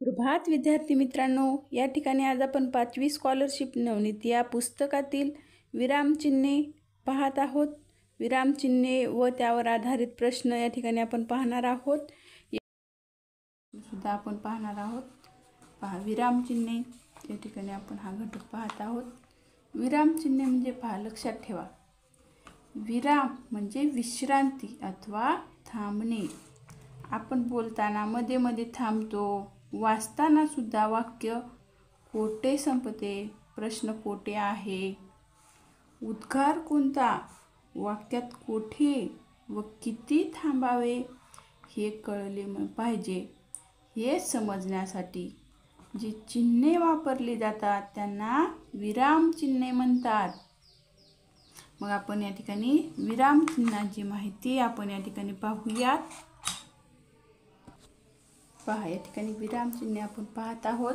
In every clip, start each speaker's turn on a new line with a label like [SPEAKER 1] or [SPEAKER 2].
[SPEAKER 1] प्रभात विद्यार्थी मित्रांनो, या ठिकाणी आज आपण 5वी स्कॉलरशिप नवनीत या पुस्तकातील विरामचिन्हे पाहत आहोत. विरामचिन्हे व त्यावर आधारित प्रश्न या ठिकाणी आपण पाहणार आहोत. सुद्धा आपण पाहणार आहोत. पहा, विरामचिन्हे या ठिकाणी आपण हा घटक पाहत आहोत. विरामचिन्हे म्हणजे पहा, लक्षात ठेवा, विराम म्हणजे विश्रांती अथवा थांबणे. आपण बोलताना मध्ये मध्ये थांबतो, वाचताना सुद्धा वाक्य कोठे संपते, प्रश्न कोठे आहे, उद्गार कोणता, वाक्यात कोठे व किती थांबावे हे कळले पाहिजे. हे समजण्यासाठी जी चिन्हे वापरली जातात त्यांना विरामचिन्हे म्हणतात. मग आपण या ठिकाणी विरामचिन्हांची माहिती आपण या ठिकाणी पाहूयात. पहा, या ठिकाणी विरामचिन्हे आपण पाहत आहोत.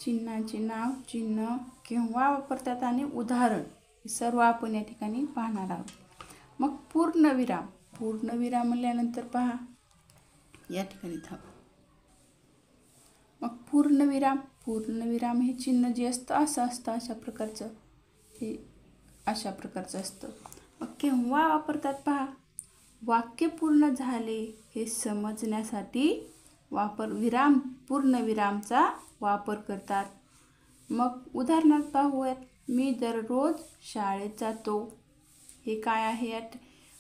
[SPEAKER 1] चिन्हांचे नाव, चिन्ह केव्हा वापरतात आणि उदाहरण हे सर्व आपण या ठिकाणी पाहणार आहोत. मग पूर्णविराम. पूर्णविराम म्हणल्यानंतर पहा, या ठिकाणी मग पूर्णविराम. पूर्णविराम हे चिन्ह जे असतं असं असतं, अशा प्रकारचं हे अशा प्रकारचं असतं. मग केव्हा वापरतात पहा, वाक्य पूर्ण झाले हे समजण्यासाठी विराम पूर्णविरामचा वापर करतात. मग उदाहरणार्थ पाहूयात. मी दररोज शाळेत जातो. हे काय आहे यात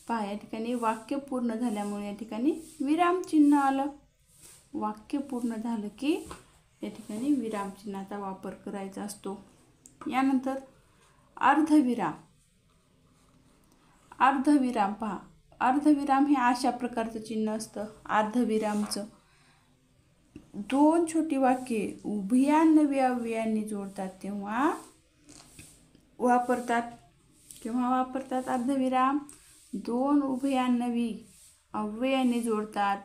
[SPEAKER 1] पहा, या ठिकाणी वाक्य पूर्ण झाल्यामुळे या ठिकाणी विरामचिन्ह आलं. वाक्य पूर्ण झालं की या ठिकाणी विरामचिन्हाचा वापर करायचा असतो. यानंतर अर्धविराम. अर्धविराम पहा, अर्धविराम हे अशा प्रकारचं चिन्ह असतं. अर्धविरामचं दोन छोटी वाक्ये उभयान्वयी अव्ययांनी जोडतात तेव्हा वापरतात. केव्हा वापरतात अर्धविराम? दोन उभयान्वयी अव्ययांनी जोडतात.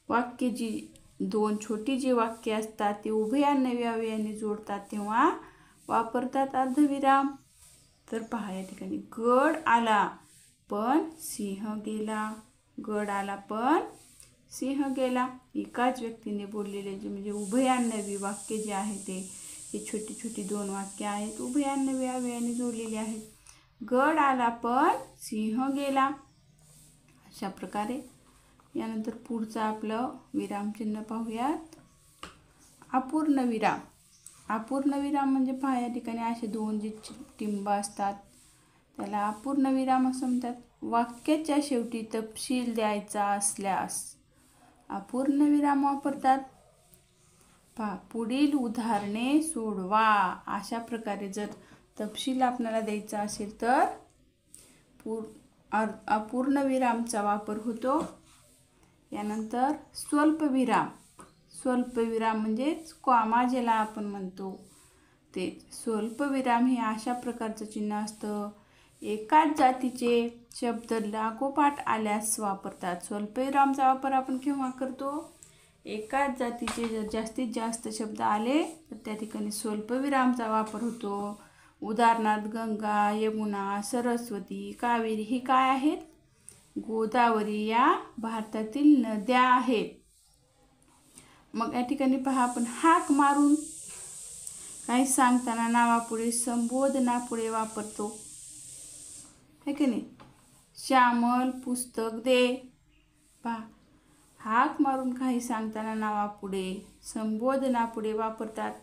[SPEAKER 1] वाक्य जी दोन छोटी जी वाक्ये असतात ती उभयान्वयी अव्ययांनी जोडतात तेव्हा वापरतात अर्धविराम. तर पहा, या ठिकाणी गड आला पण सिंह गेला. गड आला पण सिंह गेला. एकाच व्यक्तीने बोललेले जे म्हणजे उभयान्वयी वाक्य जे आहे ते ही छोटी छोटी दोन वाक्य आहेत, उभयान्वयी अव्ययाने जोडलेली आहेत. गड आला पण सिंह गेला, अशा प्रकारे. यानंतर पुढचं आपलं विरामचिन्ह पाहूयात. अपूर्ण विराम. अपूर्ण विराम म्हणजे पहा, या ठिकाणी असे दोन जे टिंब असतात त्याला अपूर्ण विराम असं म्हणतात. वाक्याच्या शेवटी तपशील द्यायचा असल्यास अपूर्ण विराम वापरतात. पहा, पुढील उदाहरणे सोडवा. अशा प्रकारे जर तपशील आपल्याला द्यायचा असेल तर अपूर्ण विरामचा वापर होतो. यानंतर स्वल्पविराम. स्वल्पविराम म्हणजेच कॉमा ज्याला आपण म्हणतो ते. स्वल्पविराम हे अशा प्रकारचं चिन्ह असतं. एकाच जातीचे शब्द लागोपाठ आल्यास वापरतात. स्वल्पविरामचा वापर आपण केव्हा करतो? एकाच जातीचे जर जास्तीत जास्त शब्द आले तर त्या ठिकाणी स्वल्पविरामचा वापर होतो. उदाहरणार्थ गंगा, यमुना, सरस्वती, कावेरी ही काय आहेत? गोदावरी या भारतातील नद्या आहेत. मग या ठिकाणी पहा, आपण हाक मारून काही सांगताना नावापुढे संबोधनापुढे वापरतो, है की नाही? श्यामल पुस्तक दे. पहा, हाक मारून काही सांगताना नावापुढे संबोधनापुढे वापरतात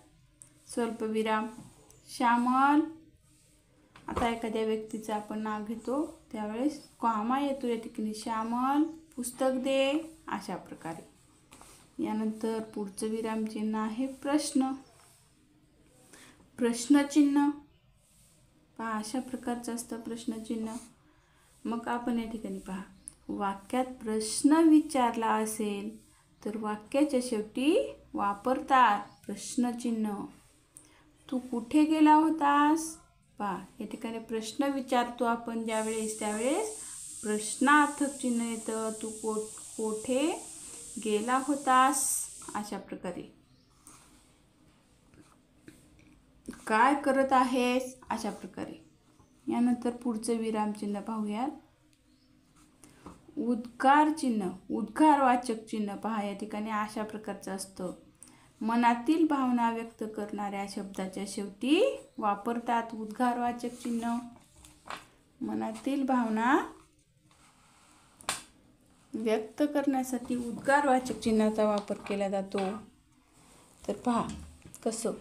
[SPEAKER 1] स्वल्पविराम. श्यामल, आता एखाद्या व्यक्तीचं आपण नाव घेतो त्यावेळेस कॉमा येतो या ठिकाणी. श्यामल पुस्तक दे, अशा प्रकारे. यानंतर पुढचं विरामचिन्ह आहे प्रश्न. प्रश्नचिन्ह पहा, अशा प्रकारचं असतं प्रश्नचिन्ह. मग आपण या ठिकाणी पहा, वाक्यात प्रश्न विचारला असेल तर वाक्याच्या शेवटी वापरतात प्रश्नचिन्ह. तू कुठे गेला होतास? पहा, या ठिकाणी प्रश्न विचारतो आपण ज्यावेळेस त्यावेळेस प्रश्नार्थक चिन्ह येतं. तू कोठे गेला होतास, अशा प्रकारे. काय करत आहेस, अशा प्रकारे. यानंतर पुढचं विरामचिन्ह पाहूयात. उद्गार चिन्ह. उद्गारवाचक चिन्ह पहा, या ठिकाणी अशा प्रकारचं असतं. मनातील भावना व्यक्त करणाऱ्या शब्दाच्या शेवटी वापरतात उद्गारवाचक चिन्ह. मनातील भावना व्यक्त करण्यासाठी उद्गारवाचक चिन्हाचा वापर केला जातो. तर पहा कसं,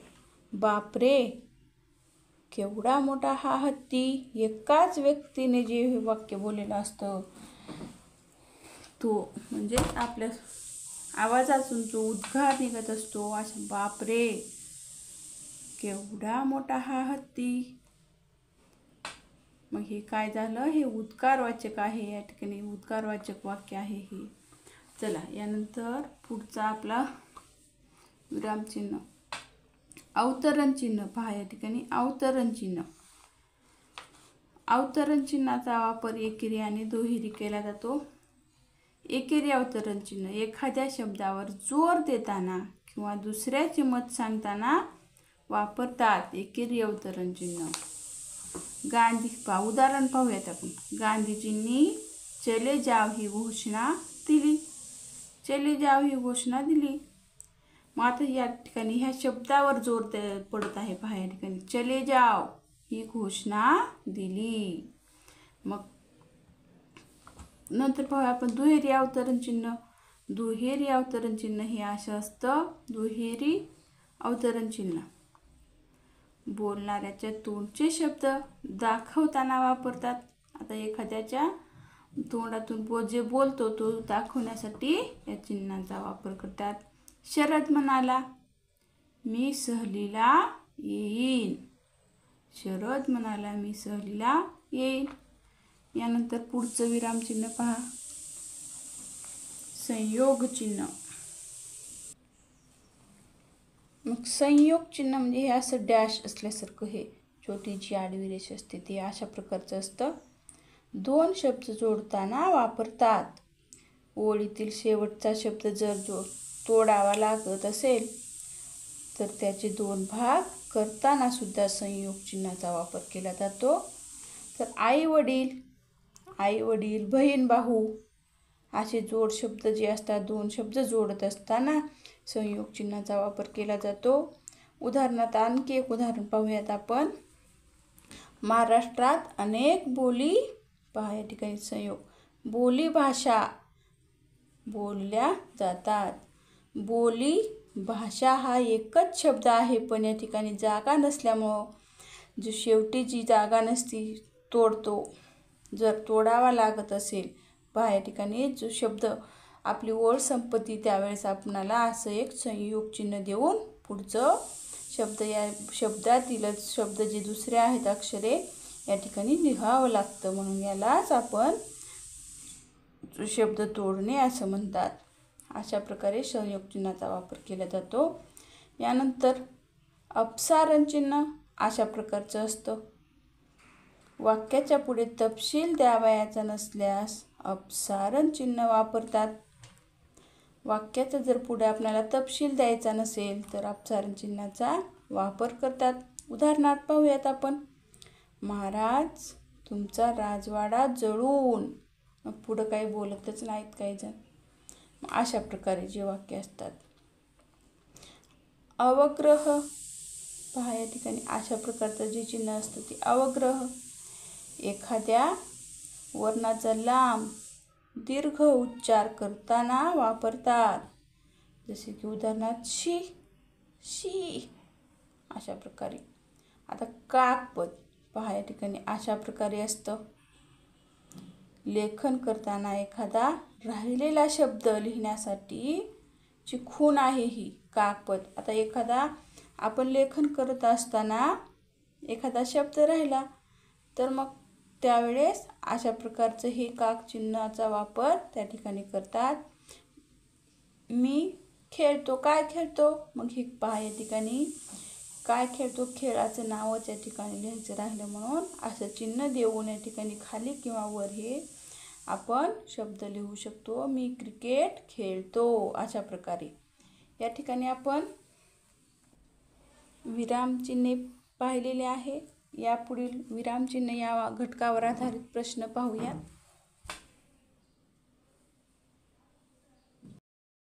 [SPEAKER 1] बापरे, केवढा मोठा हा हत्ती. एकाच व्यक्तीने जे हे वाक्य बोललेलं असतं, तो म्हणजे आपल्या आवाजातून जो उद्गार निघत असतो अशा, बापरे, केवढा मोठा हा हत्ती. मग हे काय झालं, हे उद्गारवाचक आहे. या ठिकाणी उद्गारवाचक वाक्य आहे हे. चला यानंतर पुढचा आपला विरामचिन्ह, अवतरण चिन्ह. पहा या ठिकाणी अवतरण चिन्ह. अवतरण चिन्हाचा वापर एकेरी आणि दुहेरी केला जातो. एकेरी अवतरण चिन्ह एखाद्या शब्दावर जोर देताना किंवा दुसऱ्याचे मत सांगताना वापरतात. एकेरी अवतरण चिन्ह. उदाहरण पाहूयात आपण. गांधीजींनी चले जाव ही घोषणा दिली. चले जाव ही घोषणा दिली. मग आता या ठिकाणी ह्या शब्दावर जोर पडत आहे. पहा या ठिकाणी चले जाव ही घोषणा दिली. मग नंतर पाहूया आपण दुहेरी अवतरण चिन्ह. दुहेरी अवतरण चिन्ह हे असं असतं. दुहेरी अवतरण चिन्ह बोलणाऱ्याच्या तोंडचे शब्द दाखवताना वापरतात. आता एखाद्याच्या तोंडातून जे बोलतो तो दाखवण्यासाठी या चिन्हाचा वापर करतात. शरद म्हणाला, मी सहलीला येईन. शरद म्हणाला, मी सहलीला येईन. यानंतर पुढचं विरामचिन्ह पहा, संयोग चिन्ह. मग संयोग चिन्ह म्हणजे हे असं डॅश असल्यासारखं, हे छोटी जी आडवी रेष असते ते अशा प्रकारचं असतं. दोन शब्द जोडताना वापरतात. ओळीतील शेवटचा शब्द जर तोडावा लागत असेल तर त्याचे दोन भाग करताना सुद्धा संयोग चिन्हाचा वापर केला जातो. तर आई वडील, बहीण भाऊ असे जोड शब्द जे असतात, दोन शब्द जोडत असताना संयोग चिन्हाचा वापर केला जातो. उदाहरणार्थ आणखी एक उदाहरण पाहूयात आपण. महाराष्ट्रात अनेक बोली, पहा या ठिकाणी संयोग, बोली भाषा बोलल्या जातात. बोली भाषा हा एकच शब्द आहे, पण या ठिकाणी जागा नसल्यामुळं जो शेवटी जी जागा नसती तोडतो. जर तोडावा लागत असेल, पहा या ठिकाणी जो शब्द आपली ओळ संपत्ती त्यावेळेस आपणाला असं एक संयोग चिन्ह देऊन पुढचं शब्द, या शब्दातील शब्द जे दुसरे आहेत अक्षरे या ठिकाणी लिहावं लागतं. म्हणून यालाच आपण शब्द तोडणे असं म्हणतात. अशा प्रकारे संयोग चिन्हाचा वापर केला जातो. यानंतर अपसारण चिन्ह अशा प्रकारचं असतं. वाक्याच्या पुढे तपशील द्यावयाचा नसल्यास अपसारण चिन्ह वापरतात. वाक्याचा जर पुढे आपल्याला तपशील द्यायचा नसेल तर अपसारण चिन्हाचा वापर करतात. उदाहरणार्थ पाहूयात आपण. महाराज तुमचा राजवाडा जळून, मग पुढं काही बोलतच नाहीत काही जण. अशा प्रकारे जे वाक्य असतात. अवग्रह, पहा या ठिकाणी अशा प्रकारचं जे चिन्ह असतं ते अवग्रह. एखाद्या वर्णाचा लांब दीर्घ उच्चार करताना वापरतात. जसे की उदाहरणार्थ शी, शी अशा प्रकारे. आता काकपद, पहा या ठिकाणी अशा प्रकारे असतं. लेखन करताना एखादा राहिलेला शब्द लिहिण्यासाठी ची खूण आहे ही काकपद. आता एखादा आपण लेखन करत असताना एखादा शब्द राहिला तर मग त्यावेळेस अशा प्रकारचं हे काक चिन्हाचा वापर त्या ठिकाणी करतात. मी खेळतो, काय खेळतो, मग हे पहा या ठिकाणी काय खेळतो, खेळाचं नावच या ठिकाणी लिहायचं राहिलं म्हणून असं चिन्ह देऊन या ठिकाणी खाली किंवा वर हे आपण शब्द लिहू शकतो. मी क्रिकेट खेळतो अशा प्रकारे. या ठिकाणी आपण विरामचिन्हे पाहिलेले आहे. यापुढील विरामचिन्ह या घटकावर आधारित प्रश्न पाहूया.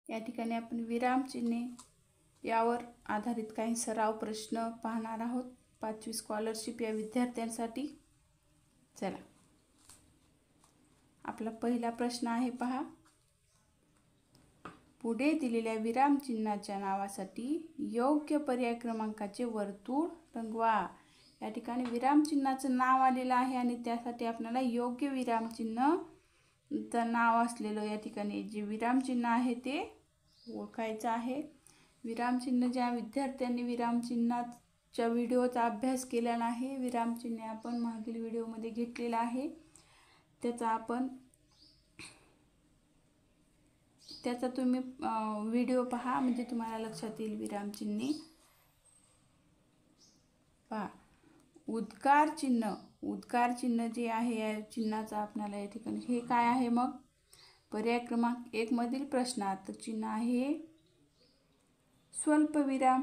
[SPEAKER 1] या ठिकाणी आपण विरामचिन्हे यावर आधारित काही सराव प्रश्न पाहणार आहोत 5वी स्कॉलरशिप या विद्यार्थ्यांसाठी. चला, आपला पहिला प्रश्न आहे पहा. पुढे दिलेल्या विरामचिन्हाच्या नावासाठी योग्य पर्याय क्रमांकाचे वर्तुळ रंगवा. या ठिकाणी विरामचिन्हाचं नाव आलेलं आहे आणि त्यासाठी आपल्याला योग्य विरामचिन्हचं नाव असलेलं या ठिकाणी जे विरामचिन्ह आहे ते ओळखायचं आहे. विरामचिन्ह ज्या विद्यार्थ्यांनी विरामचिन्हाच्या व्हिडिओचा अभ्यास केला नाही, विरामचिन्ह आपण मागील व्हिडिओमध्ये घेतलेला आहे, त्याचा तुम्ही व्हिडिओ पहा, म्हणजे तुम्हाला लक्षात येईल विरामचिन्हे. पहा, उद्गार चिन्ह जे आहे या चिन्हाचा आपल्याला या ठिकाणी हे काय आहे. मग पर्याय क्रमांक 1 मधील प्रश्नार्थ चिन्ह आहे स्वल्पविराम.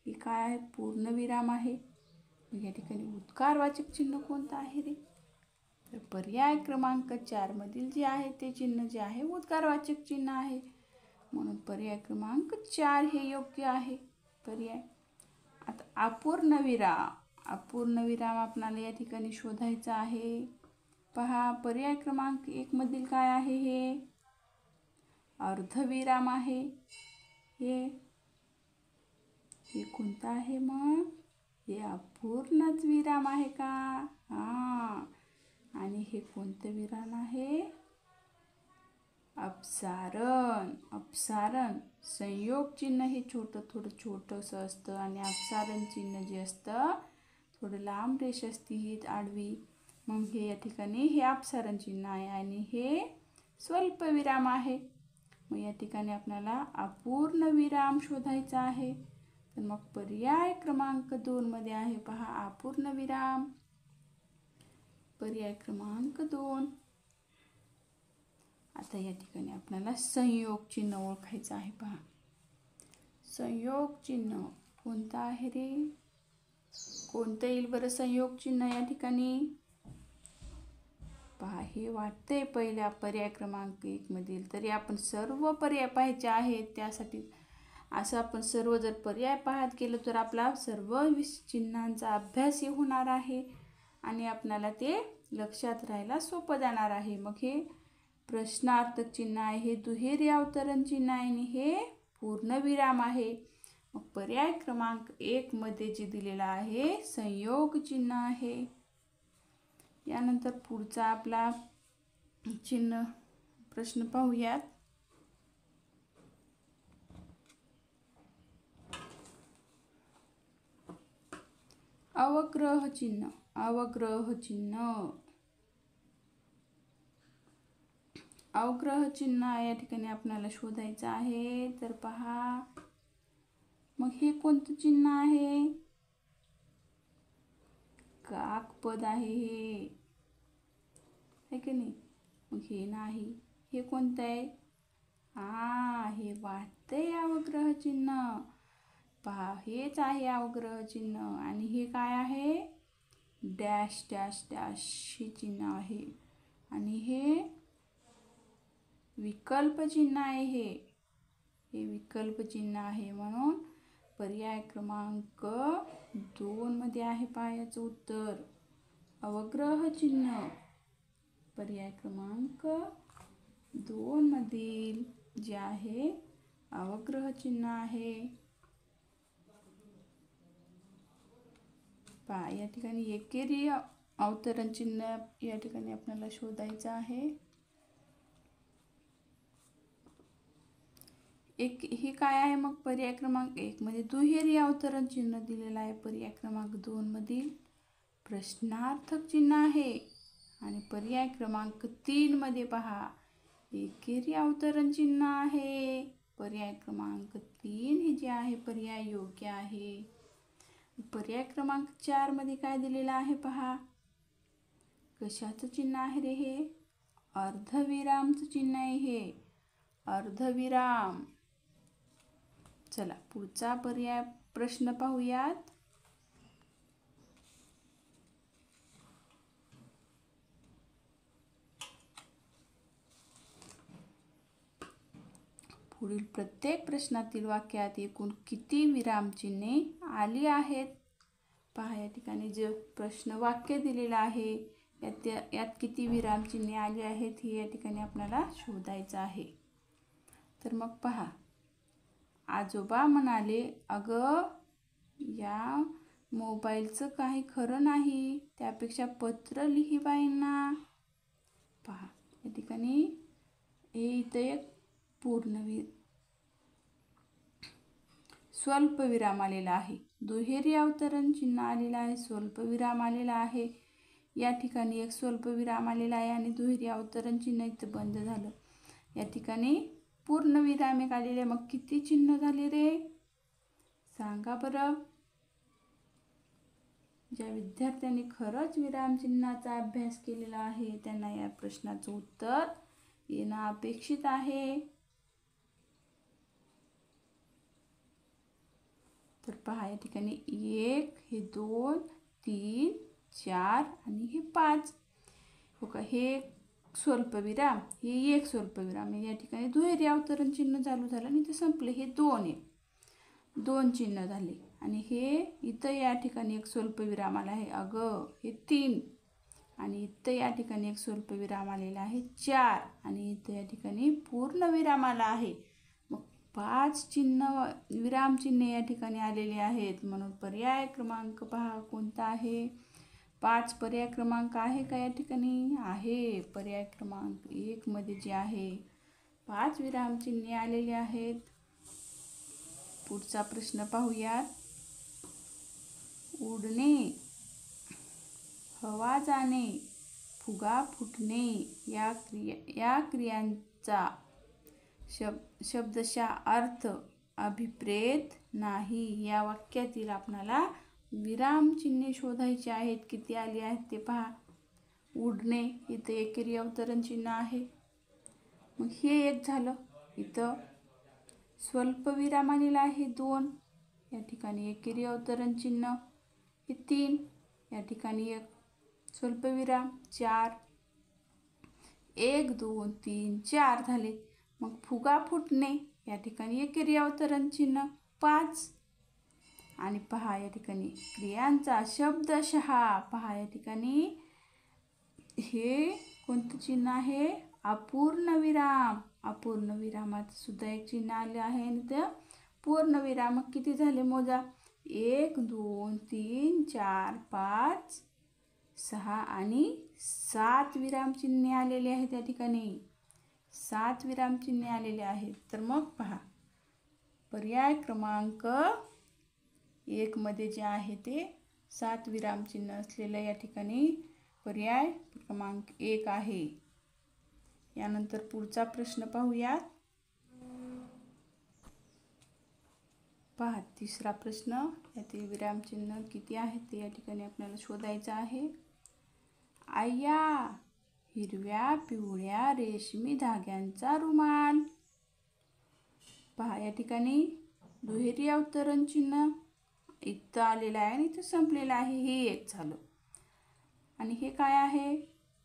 [SPEAKER 1] हे काय आहे, पूर्णविराम आहे. मग या ठिकाणी उद्गारवाचक चिन्ह कोणतं आहे रे. तर पर्याय क्रमांक 4 मधील जे आहे ते चिन्ह जे आहे उद्गारवाचक चिन्ह आहे, म्हणून पर्याय क्रमांक 4 हे योग्य आहे पर्याय. आता अपूर्ण विराम आपल्याला या ठिकाणी शोधायचा आहे. पहा, पर्याय क्रमांक 1 मधील काय आहे, हे अर्धविराम आहे. हे कोणतं आहे मग, हे अपूर्णच विराम आहे का. आणि हे कोणतं विराम आहे, अपसारण. संयोग चिन्ह हे थोडं छोटंसं असतं आणि अपसारण चिन्ह जे असतं थोडं लांब रेष असते ही आडवी. मग हे या ठिकाणी हे अपसारण चिन्ह आहे आणि हे स्वल्पविराम आहे. मग या ठिकाणी आपल्याला अपूर्ण विराम शोधायचा आहे. तर मग पर्याय क्रमांक 2 मध्ये आहे पहा अपूर्ण विराम. पर्याय क्रमांक 2. आता या ठिकाणी आपल्याला संयोग चिन्ह ओळखायचं आहे. पहा, संयोग चिन्ह कोणतं आहे रे, कोणतं येईल बरं संयोग चिन्ह या ठिकाणी. पहा, हे वाटतंय पहिल्या पर्याय क्रमांक 1 मधील, तरी आपण सर्व पर्याय पाहायचे आहेत. त्यासाठी असं आपण सर्व जर पर्याय पाहत गेलो तर आपला सर्व चिन्हांचा अभ्यासही होणार आहे आणि आपल्याला ते लक्षात राहायला सोपं जाणार आहे. मग हे प्रश्नार्थक चिन्ह आहे, हे दुहेरी अवतरण चिन्ह आहे आणि हे पूर्णविराम आहे. मग पर्याय क्रमांक 1 मध्ये जे दिलेला आहे संयोग चिन्ह आहे. यानंतर पुढचा आपला चिन्ह प्रश्न पाहूयात. अवग्रह चिन्ह या ठिकाणी आपल्याला शोधायचं आहे. तर पहा, मग हे कोणतं चिन्ह आहे, काकपद आहे हे की नाही. मग हे नाही, हे कोणतं आहे, हे वाटतंय अवग्रह चिन्ह. पहा, हेच आहे अवग्रह चिन्ह आणि हे काय आहे, डॅश डॅश डॅश हे चिन्ह आहे आणि हे विकल्प चिन्ह आहे. हे विकल्प चिन्ह आहे, म्हणून पर्याय क्रमांक 2 मध्ये आहे पहा याचं उत्तर अवग्रह चिन्ह. पर्याय क्रमांक 2 मधील जे आहे अवग्रह चिन्ह आहे. पहा, या ठिकाणी एकेरी अवतरण चिन्ह या ठिकाणी आपल्याला शोधायचं आहे. हे काय आहे मग पर्याय क्रमांक 1 मध्ये दुहेरी अवतरण चिन्ह दिलेलं आहे. पर्याय क्रमांक 2 मधील प्रश्नार्थक चिन्ह आहे आणि पर्याय क्रमांक 3 मध्ये पहा एकेरी अवतरण चिन्ह आहे. पर्याय क्रमांक 3 हे जे आहे पर्याय योग्य आहे. पर्याय क्रमांक 4 मध्ये काय दिलेलं आहे पहा, कशाचं चिन्ह आहे रे, हे अर्धविरामचं चिन्ह आहे. हे अर्धविराम. चला, पुढचा पर्याय प्रश्न पाहूयात. पुढील प्रत्येक प्रश्नातील वाक्यात एकूण किती विरामचिन्हे आली आहेत? पहा, या ठिकाणी जे प्रश्न वाक्य दिलेलं आहे यात किती विरामचिन्हे आली आहेत हे या ठिकाणी आपल्याला शोधायचं आहे. तर मग पहा, आजोबा म्हणाले, अगं या मोबाईलचं काही खरं नाही, त्यापेक्षा पत्र लिही बाईंना. पहा, या ठिकाणी हे इथं एक स्वल्पविराम आलेला आहे. दुहेरी अवतरण चिन्ह आलेलं आहे, स्वल्पविराम आलेला आहे. या ठिकाणी एक स्वल्पविराम आलेला आहे आणि दुहेरी अवतरण चिन्ह इथं बंद झालं. या ठिकाणी पूर्णविराम एक आलेले. मग किती चिन्ह झाले रे? सांगा बरं. ज्या विद्यार्थ्यांनी खरंच विरामचिन्हाचा अभ्यास केलेला आहे त्यांना या प्रश्नाचं उत्तर येणं अपेक्षित आहे. तर पहा, या ठिकाणी 1, हे 2, 3, 4 आणि हे 5. हो का, हे स्वल्पविराम, हे एक स्वल्पविराम. या ठिकाणी दुहेरी अवतरण चिन्ह चालू झालं आणि ते संपले. हे 2 आहे, 2 चिन्ह झाले. आणि हे इथं या ठिकाणी एक स्वल्पविराम आला आहे. अगं हे 3 आणि इथं या ठिकाणी एक स्वल्पविराम आलेला आहे 4 आणि इथं या ठिकाणी पूर्णविराम आला आहे. मग 5 चिन्ह विरामचिन्हे या ठिकाणी आलेले आहेत. म्हणून पर्याय क्रमांक पहा कोणता आहे? 5 पर्याय क्रमांक आहे का या ठिकाणी? आहे. पर्याय क्रमांक 1 मध्ये जे आहे 5 विरामचिन्हे आलेले आहेत. पुढचा प्रश्न पाहूयात. उडणे, हवा जाणे, फुगा फुटणे या क्रियांचा शब्दशः अर्थ अभिप्रेत नाही. या वाक्यातील आपल्याला विरामचिन्हे शोधायची आहेत. किती आली आहेत ते पहा. उडणे, इथं एकेरी अवतरण चिन्ह आहे, मग हे एक झालं. इथं स्वल्पविराम आलेला आहे 2, या ठिकाणी एकेरी अवतरण चिन्ह. हे 3, या ठिकाणी एक स्वल्पविराम. 4, 1, 2, 3, 4 झाले. मग फुगा फुटणे, या ठिकाणी एकेरी अवतरण चिन्ह 5. आणि पहा, या ठिकाणी क्रियांचा शब्दशः पहा, या ठिकाणी हे कोणतं चिन्ह आहे? अपूर्णविराम. अपूर्णविरामात सुद्धा एक चिन्ह आले आहे आणि ते पूर्णविराम. मग किती झाले मोजा? 1, 2, 3, 4, 5, 6 आणि 7 विरामचिन्हे आलेले आहेत. या ठिकाणी 7 विरामचिन्हे आलेले आहेत. तर मग पहा, पर्याय क्रमांक 1 मध्ये जे आहे ते 7 विरामचिन्ह असलेलं या ठिकाणी पर्याय क्रमांक 1 आहे. यानंतर पुढचा प्रश्न पाहूयात. पहा, तिसरा प्रश्न. यातील विरामचिन्ह किती आहेत ते या ठिकाणी आपल्याला शोधायचं आहे. आय्या, हिरव्या पिवळ्या रेशमी धाग्यांचा रुमाल. पहा, या ठिकाणी दुहेरी अवतरण चिन्ह इथं आलेलं आहे आणि इथं संपलेलं आहे. हे एक झालं. आणि हे काय आहे?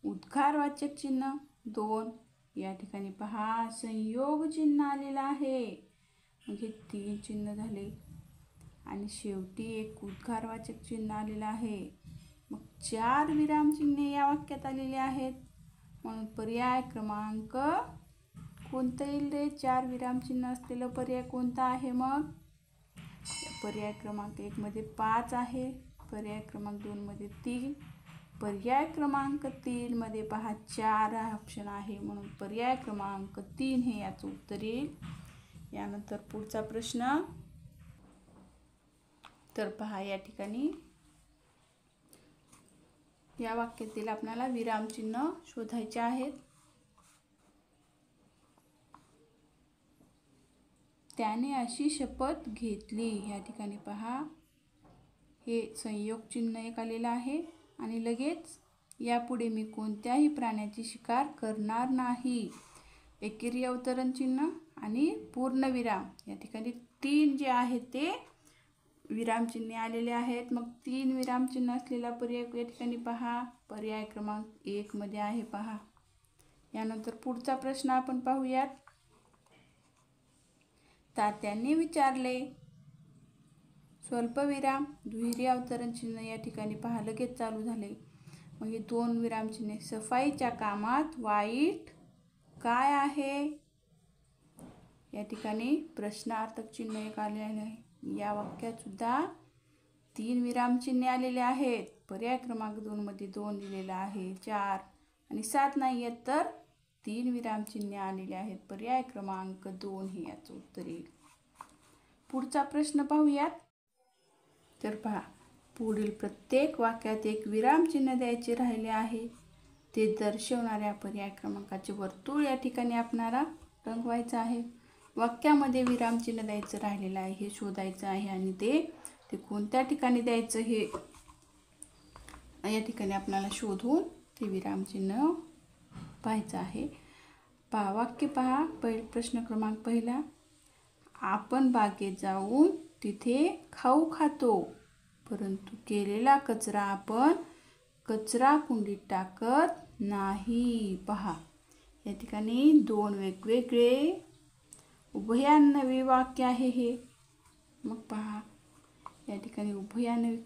[SPEAKER 1] उद्गारवाचक चिन्ह 2. या ठिकाणी पहा, संयोग चिन्ह आलेलं आहे. मग हे 3 चिन्ह झाले. आणि शेवटी एक उद्गारवाचक चिन्ह आलेलं आहे. मग 4 विरामचिन्हे या वाक्यात आलेले आहेत. म्हणून पर्याय क्रमांक कोणतं येईल रे? 4 विरामचिन्ह असलेलं पर्याय कोणता आहे? मग पर्याय क्रमांक 1 मध्ये 5 आहे, पर्याय क्रमांक 2 मध्ये 3, पर्याय क्रमांक 3 मध्ये पहा 4 हा ऑप्शन आहे. म्हणून पर्याय क्रमांक 3 हे याचं उत्तर येईल. यानंतर पुढचा प्रश्न. तर पहा, या ठिकाणी या वाक्यातील आपल्याला विरामचिन्ह शोधायचे आहेत. त्याने अशी शपथ घेतली. या ठिकाणी पहा, हे संयोग चिन्ह एक आलेलं आहे आणि लगेच यापुढे मी कोणत्याही प्राण्याची शिकार करणार नाही. एकेरी अवतरण चिन्ह आणि पूर्णविराम. या ठिकाणी 3 जे आहेत ते विरामचिन्हे आलेले आहेत. मग 3 विरामचिन्ह असलेला पर्याय या ठिकाणी पहा, पर्याय क्रमांक 1 मध्ये आहे पहा. यानंतर पुढचा प्रश्न आपण पाहूयात. तात्यांनी विचारले. स्वल्पविराम, दुहेरी अवतरण चिन्ह या ठिकाणी पहा लगेच चालू झाले. मग हे 2 विरामचिन्हे. सफाईच्या कामात वाईट काय आहे? या ठिकाणी प्रश्नार्थक चिन्ह एक आलेले आहे. या वाक्यात सुद्धा 3 विरामचिन्हे आलेले आहेत. पर्याय क्रमांक 2 मध्ये 2 दिलेला आहे. 4 आणि 7 नाही आहेत, तर 3 विरामचिन्हे आलेले आहेत. पर्याय क्रमांक 2 हे याचं उत्तर येईल. पुढचा प्रश्न पाहूयात. तर पहा, पुढील प्रत्येक वाक्यात एक विरामचिन्ह द्यायचे राहिले आहे. ते दर्शवणाऱ्या पर्याय क्रमांकाचे वर्तुळ या ठिकाणी आपणाला रंगवायचं आहे. वाक्यामध्ये विरामचिन्ह द्यायचं राहिलेलं आहे हे शोधायचं आहे आणि ते कोणत्या ठिकाणी द्यायचं हे या ठिकाणी आपल्याला शोधून ते विरामचिन्ह पाहायचं आहे. पहा वाक्य पहा. प्रश्न क्रमांक पहिला. आपण बागेत जाऊन तिथे खाऊ खातो, परंतु केलेला कचरा आपण कचरा कुंडीत टाकत नाही. पहा या ठिकाणी 2 वेगवेगळे उभयान्वयी वाक्य आहे हे. मग पहा या ठिकाणी उभयान्वयी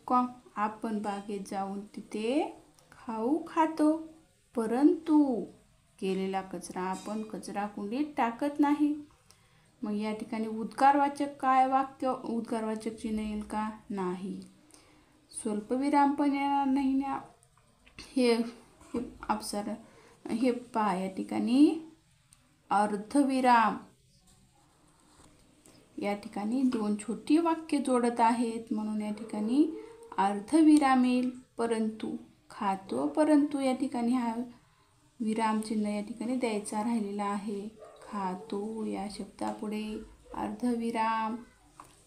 [SPEAKER 1] आपण बागेत जाऊन तिथे खाऊ खातो, परंतु केलेला कचरा आपण कचरा कुंडीत टाकत नाही. मग या ठिकाणी उद्गारवाचक काय वाक्य? उद्गारवाचक चिन्ह येईल का? नाही. स्वल्पविराम पण येणार नाही ना. हे हे पहा या ठिकाणी अर्धविराम. या ठिकाणी 2 छोटी वाक्य जोडत आहेत म्हणून या ठिकाणी अर्धविराम येईल. परंतु खातो, परंतु या ठिकाणी हा विरामचिन्ह या ठिकाणी द्यायचा राहिलेला आहे. खातो या शब्दापुढे अर्धविराम.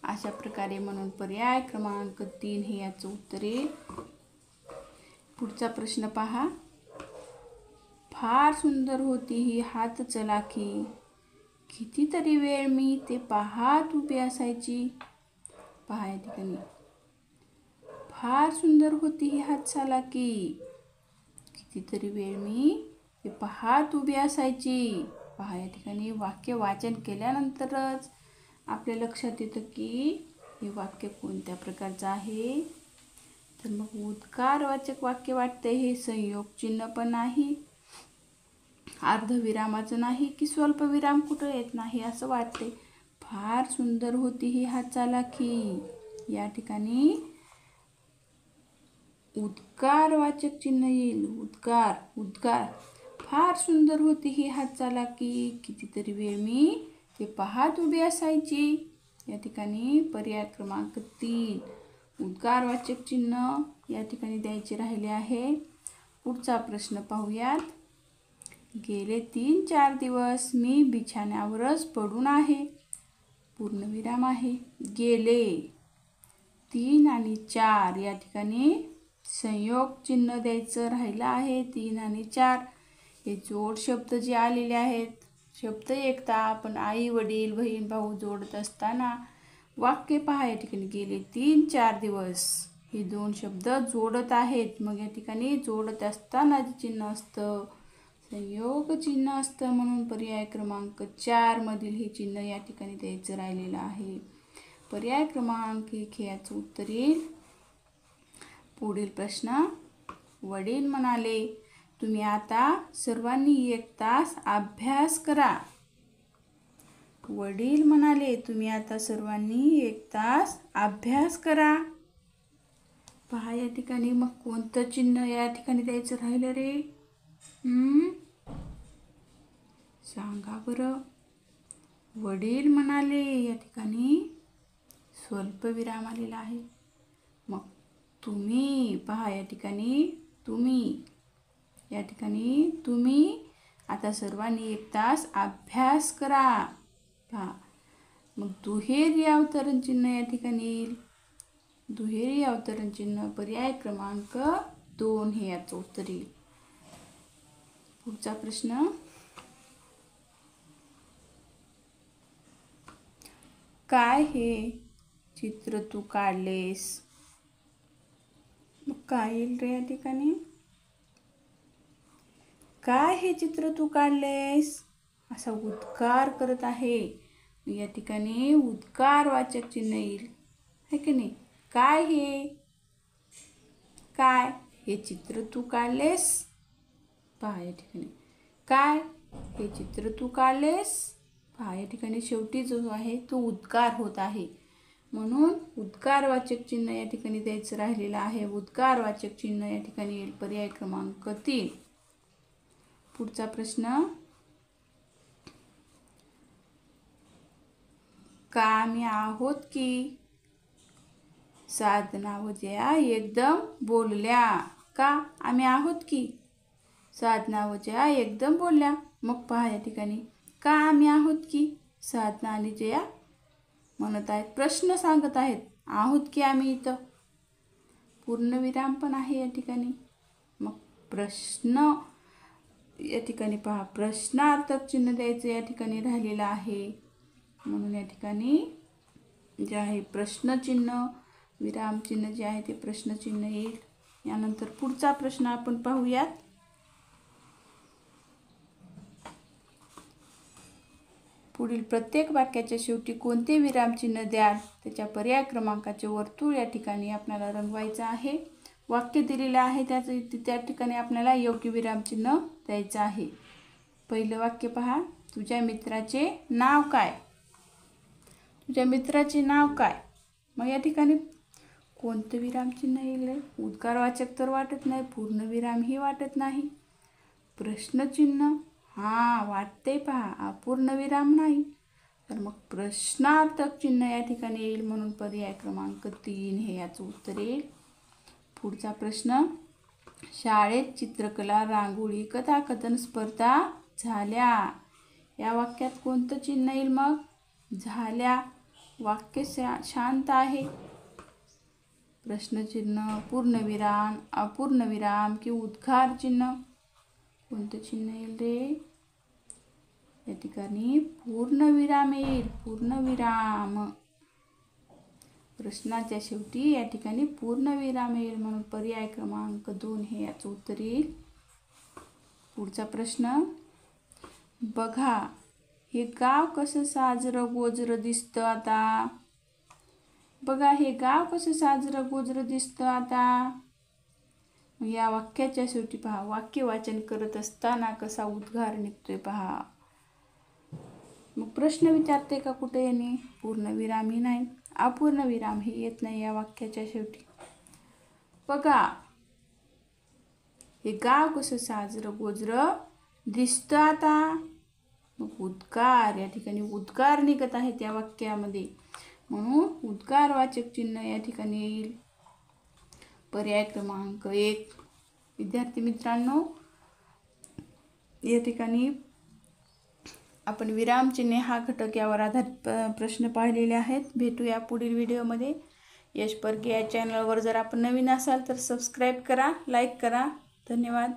[SPEAKER 1] अशा प्रकारे म्हणून पर्याय क्रमांक 3 हे याचं उत्तर येईल. पुढचा प्रश्न पहा. फार सुंदर होती ही हातचलाखी, कितीतरी वेळ मी ते पाहत उभी असायची. पहा या ठिकाणी फार सुंदर होती ही हातचलाखी, कितीतरी वेळ मी ते पाहत उभी असायची. पहा या ठिकाणी वाक्य वाचन केल्यानंतरच आपल्या लक्षात येतं की हे वाक्य कोणत्या प्रकारचं आहे. तर मग उद्गारवाचक वाक्य वाटते. हे संयोग चिन्ह पण नाही, अर्धविरामाचं नाही की स्वल्पविराम कुठं येत नाही असं वाटते. फार सुंदर होती ही हातचलाखी. या ठिकाणी उद्गारवाचक चिन्ह येईल. उद्गार. फार सुंदर होती ही हातचलाखी, कितीतरी वेळ मी ते पाहत उभी असायची. या ठिकाणी पर्याय क्रमांक 3 उद्गारवाचक चिन्ह या ठिकाणी द्यायचे राहिले आहे. पुढचा प्रश्न पाहूयात. गेले 3-4 दिवस मी बिछाण्यावरच पडून आहे. पूर्णविराम आहे. गेले 3 आणि 4 या ठिकाणी संयोग चिन्ह द्यायचं राहिलं आहे. 3 आणि 4 हे जोड शब्द जे आलेले आहेत, शब्द एकता आपण आई वडील बहीण भाऊ जोडत असताना वाक्य पहा या ठिकाणी गेले 3-4 दिवस हे 2 शब्द जोडत आहेत. मग या ठिकाणी जोडत असताना जे चिन्ह असतं संयोग चिन्ह असतं म्हणून पर्याय क्रमांक 4 मधील हे चिन्ह या ठिकाणी द्यायचं राहिलेलं आहे. पर्याय क्रमांक 1 हे याचं उत्तर येईल. पुढील प्रश्न. वडील म्हणाले, तुम्ही आता सर्वांनी 1 तास अभ्यास करा. वडील म्हणाले, तुम्ही आता सर्वांनी 1 तास अभ्यास करा. पहा या ठिकाणी मग कोणतं चिन्ह या ठिकाणी द्यायचं राहिलं रे? सांगा बरं. वडील म्हणाले या ठिकाणी स्वल्पविराम आलेला आहे. मग तुम्ही पहा या ठिकाणी तुम्ही आता सर्वांनी 1 तास अभ्यास करा. पहा मग दुहेरी अवतरण चिन्ह या ठिकाणी येईल. दुहेरी अवतरण चिन्ह पर्याय क्रमांक 2 हे याचं उत्तर येईल. पुढचा प्रश्न. काय हे चित्र तू काढलेस? मग काय येईल रे या ठिकाणी? काय हे चित्र तू काढलेस असा उद्गार करत आहे. या ठिकाणी उद्गारवाचक चिन्ह येईल, है की नाही. काय हे, काय हे चित्र तू काढलेस, पहा या ठिकाणी काय हे चित्र तू काढलेस, पहा या ठिकाणी शेवटी जो आहे तो उद्गार होत आहे, म्हणून उद्गारवाचक चिन्ह या ठिकाणी द्यायचं राहिलेलं आहे. उद्गारवाचक चिन्ह या ठिकाणी येईल पर्याय क्रमांक 3. पुढचा प्रश्न, का आम्ही आहोत की. साधना व जया एकदम बोलल्या. का आम्ही आहोत की. साधना व जया एकदम बोलल्या. मग पहा या ठिकाणी का आम्ही आहोत की. साधना आणि जया म्हणत आहेत, प्रश्न सांगत आहेत, आहोत की आम्ही इथं. पूर्णविराम पण आहे या ठिकाणी. मग प्रश्न या ठिकाणी पहा, प्रश्नार्थक चिन्ह द्यायचं या ठिकाणी राहिलेलं आहे, म्हणून या ठिकाणी जे आहे प्रश्नचिन्ह, विरामचिन्ह जे आहे ते प्रश्नचिन्ह येईल. यानंतर पुढचा प्रश्न आपण पाहूयात. पुढील प्रत्येक वाक्याच्या शेवटी कोणते विरामचिन्ह द्याल, त्याच्या पर्याय क्रमांकाचे वर्तुळ या ठिकाणी आपल्याला रंगवायचं आहे. वाक्य दिलेलं आहे त्या ठिकाणी आपल्याला योग्य विरामचिन्ह द्यायचं आहे. पहिलं वाक्य पहा, तुझ्या मित्राचे नाव काय. तुझ्या मित्राचे नाव काय. मग या ठिकाणी कोणतं विरामचिन्ह येईल. उद्गारवाचक तर वाटत नाही, पूर्णविरामही वाटत नाही, प्रश्नचिन्ह हां वाटते पहा, अपूर्णविराम नाही, तर मग प्रश्नार्थक चिन्ह या ठिकाणी येईल, म्हणून पर्याय क्रमांक 3 हे याचं उत्तर येईल. पुढचा प्रश्न, शाळेत चित्रकला, रांगोळी, कथाकथन स्पर्धा झाल्या. या वाक्यात कोणतं चिन्ह येईल. मग झाल्या. वाक्य शांत आहे. प्रश्नचिन्ह, पूर्णविराम, अपूर्णविराम की उद्गार चिन्ह, कोणतं चिन्ह येईल रे. या ठिकाणी पूर्णविराम येईल. पूर्णविराम. प्रश्नाच्या शेवटी या ठिकाणी पूर्णविराम येईल, म्हणून पर्याय क्रमांक 2 हे याचं उत्तर येईल. पुढचा प्रश्न, बघा हे गाव कसं साजरं गोजरं दिसतं आता. बघा हे गाव कसं साजरं गोजरं दिसतं आता. या वाक्याच्या शेवटी पहा, वाक्य वाचन करत असताना कसा उद्गार निघतोय पहा. मग प्रश्न विचारते का कुठे याने, पूर्णविरामही नाही, अपूर्णविरामही येत नाही या वाक्याच्या शेवटी. बघा हे गाव कसं साजरं गोजरं दिसतं आता. मग उद्गार, या ठिकाणी उद्गार निघत आहे त्या वाक्यामध्ये, म्हणून उद्गारवाचक चिन्ह या ठिकाणी येईल. पर्याय क्रमांक 1. विद्यार्थी मित्रांनो, या ठिकाणी आपण विरामचिन्हे हा घटक यावर आधारित प्रश्न पाहिलेले आहेत. भेटूया पुढील व्हिडिओमध्ये. यश परके या चॅनलवर जर आपण नवीन असाल तर सबस्क्राईब करा, लाईक करा. धन्यवाद.